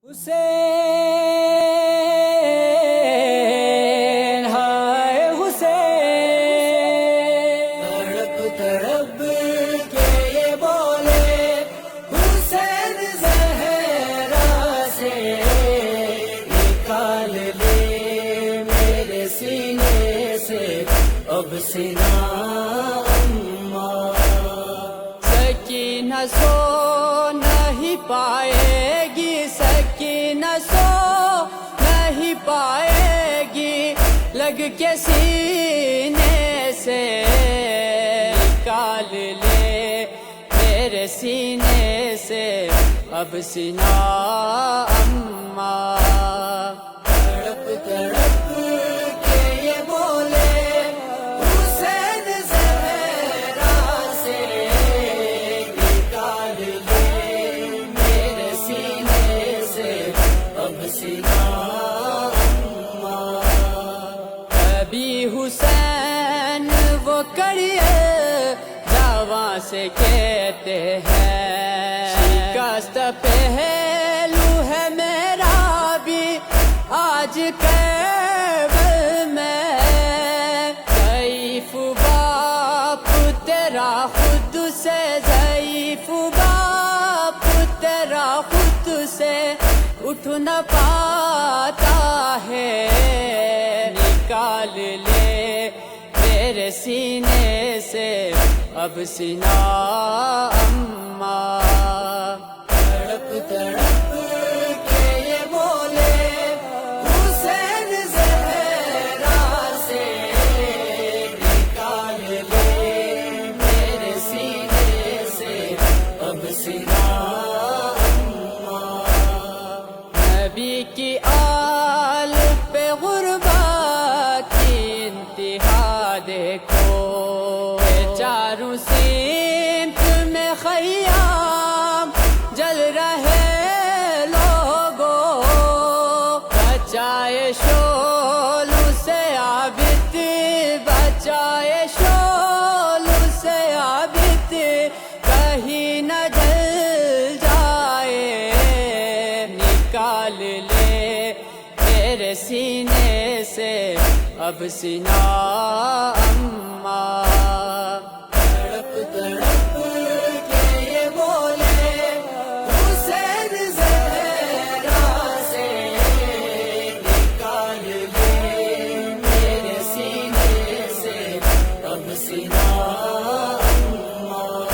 حسین ہائے حسین، تڑپ تڑپ کے یہ بولے حسین زہرا سے نکال لے میرے سینے سے اب سینہ اماں، سکینہ سو نہیں پائے گی، سکینہ سو نہیں پائے گی، لگ کے سینے سے نکال لے میرے سینے سے اب سینہ اماں، تڑپ تڑپ کے یہ بولے حسین زہرا سے نکال لے میرے سینے سے اب سینہ اماں، کبھی حسین وہ کڑیے جاواں سے کہتے ہیں، شکست پہلو ہے میرا بھی آج کربل میں، ضعیف باپ تیرا خود سے، ضعیف باپ تیرا خود سے اٹھ نہ پاتا ہے، نکال لے میرے سینے سے اب سینہ اماں، تڑپ تڑپ کے یہ بولے حسین زہرا سے نکال لے میرے سینے سے اب سینہ اماں، نبی کی آل پہ غربت کی انتہا دیکھو، چاروں سمت میں خیام جل رہے لوگوں، بچائے شعل سے عابد، بچائے شعل سے عابد، کہیں نہ جل جائے، نکال لے میرے سینے سے اب سینہ اماں، تڑپ تڑپ کے یہ بولے حسین زہرا سے نکال لے میرے سینے سے اب سینہ اماں،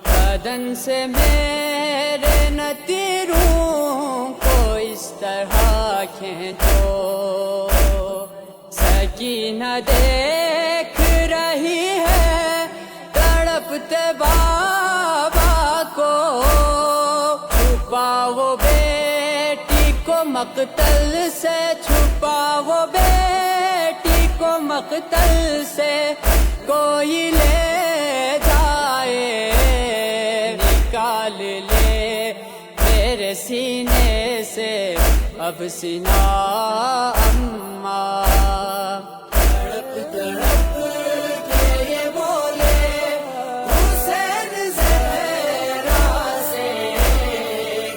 بدن سے میرے نہ تیروں کو اس طرح کھینچو، سکینہ دیکھ رہی ہے تڑپتے بابا کو، چھپاؤ بیٹی کو مقتل سے، چھپاؤ بیٹی کو مقتل سے، کوئی لے جائے، نکال لے میرے سینے سے اب سینہ اماں، تڑپ تڑپ کے یہ بولے حسین زہرا سے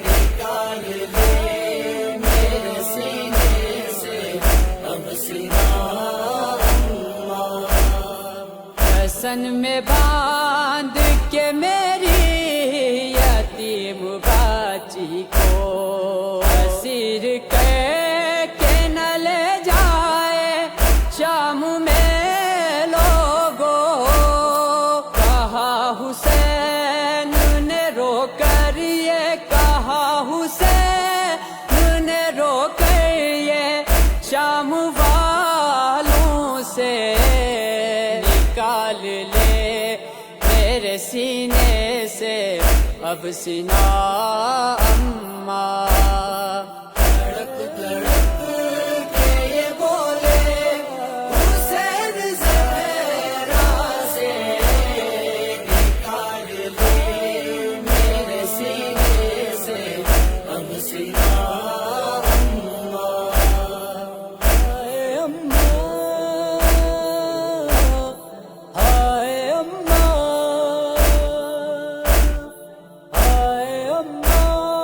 نکال لے میرے سینے سے اب سینہ اماں، حسن میں باندھ کے میری یتیم بچی کو اسیر کر کے نہ لے جائے شام میں لوگوں، کہا حسین نے رو کر یہ، کہا حسین نے رو کر یہ شام والوں سے نکال لے میرے سینے سے اب سینہ اماں، تڑپ تڑپ کے یہ بولے حسین زہرا سے نکال لے میرے سینے سے اب سینہ اماں، ہائے اماں، ہائے اماں، ہائے اماں،